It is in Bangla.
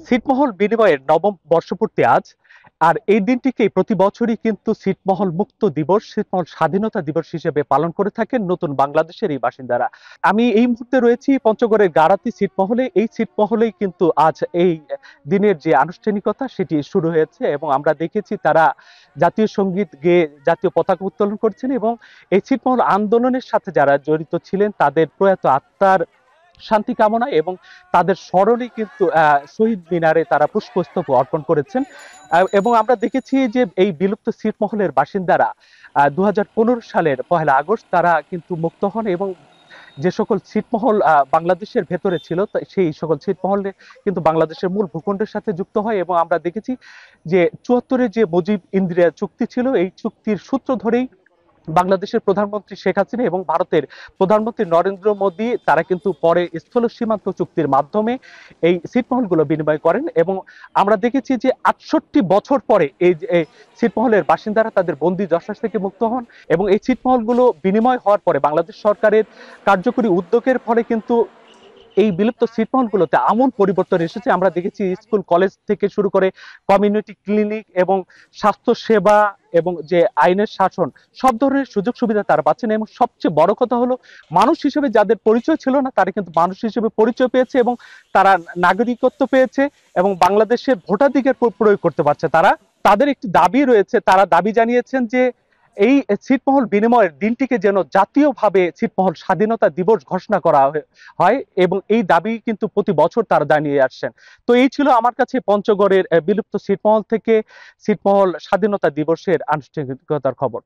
ছিটমহল বিনিময়ের নবম বর্ষপূর্তি আজ। আর এই দিনটিকে প্রতি বছরই কিন্তু ছিটমহল মুক্ত দিবস, ছিটমহল স্বাধীনতা দিবস হিসেবে পালন করে থাকেন নতুন বাংলাদেশের এই বাসিন্দারা। আমি এই মুহূর্তে রয়েছি পঞ্চগড়ের গারাতি ছিটমহলে। এই ছিটমহলেই কিন্তু আজ এই দিনের যে আনুষ্ঠানিকতা সেটি শুরু হয়েছে, এবং আমরা দেখেছি তারা জাতীয় সঙ্গীত গেয়ে জাতীয় পতাকা উত্তোলন করছেন, এবং এই ছিটমহল আন্দোলনের সাথে যারা জড়িত ছিলেন তাদের প্রয়াত আত্মার শান্তি কামনা এবং তাদের স্মরণে কিন্তু শহীদ মিনারে তারা পুষ্পস্তবক অর্পণ করেছেন। এবং আমরা দেখেছি যে এই বিলুপ্ত ছিটমহলের বাসিন্দারা 2015 সালের 1 আগস্ট তারা কিন্তু মুক্ত হন, এবং যে সকল ছিটমহল বাংলাদেশের ভেতরে ছিল সেই সকল ছিটমহলে কিন্তু বাংলাদেশের মূল ভূখণ্ডের সাথে যুক্ত হয়। এবং আমরা দেখেছি যে 74-এ যে মুজিব ইন্দিরা চুক্তি ছিল, এই চুক্তির সূত্র ধরেই বাংলাদেশের প্রধানমন্ত্রী শেখ হাসিনা এবং ভারতের প্রধানমন্ত্রী নরেন্দ্র মোদী তারা কিন্তু পরে স্থল সীমান্ত চুক্তির মাধ্যমে এই ছিটমহলগুলো বিনিময় করেন। এবং আমরা দেখেছি যে 68 বছর পরে এই ছিটমহলের বাসিন্দারা তাদের বন্দি দশা থেকে মুক্ত হন, এবং এই ছিটমহলগুলো বিনিময় হওয়ার পরে বাংলাদেশ সরকারের কার্যকরী উদ্যোগের ফলে কিন্তু এই বিলুপ্ত ছিটমহলগুলোতে আমূল পরিবর্তন এসেছে। আমরা দেখেছি স্কুল কলেজ থেকে শুরু করে কমিউনিটি ক্লিনিক এবং স্বাস্থ্য সেবা এবং যে আইনের শাসন, সব ধরনের সুযোগ সুবিধা তারা পাচ্ছেন। এবং সবচেয়ে বড় কথা হলো, মানুষ হিসেবে যাদের পরিচয় ছিল না তারা কিন্তু মানুষ হিসেবে পরিচয় পেয়েছে, এবং তারা নাগরিকত্ব পেয়েছে, এবং বাংলাদেশের ভোটাধিকার প্রয়োগ করতে পারছে তারা। তাদের একটি দাবি রয়েছে, তারা দাবি জানিয়েছেন যে এই ছিটমহল বিনিময়ের দিনটিকে যেন জাতীয়ভাবে ছিটমহল স্বাধীনতা দিবস ঘোষণা করা হয়, এবং এই দাবি কিন্তু প্রতি বছর তারা জানিয়ে আসছেন। তো এই ছিল আমার কাছে পঞ্চগড়ের বিলুপ্ত ছিটমহল থেকে ছিটমহল স্বাধীনতা দিবসের আনুষ্ঠানিকতার খবর।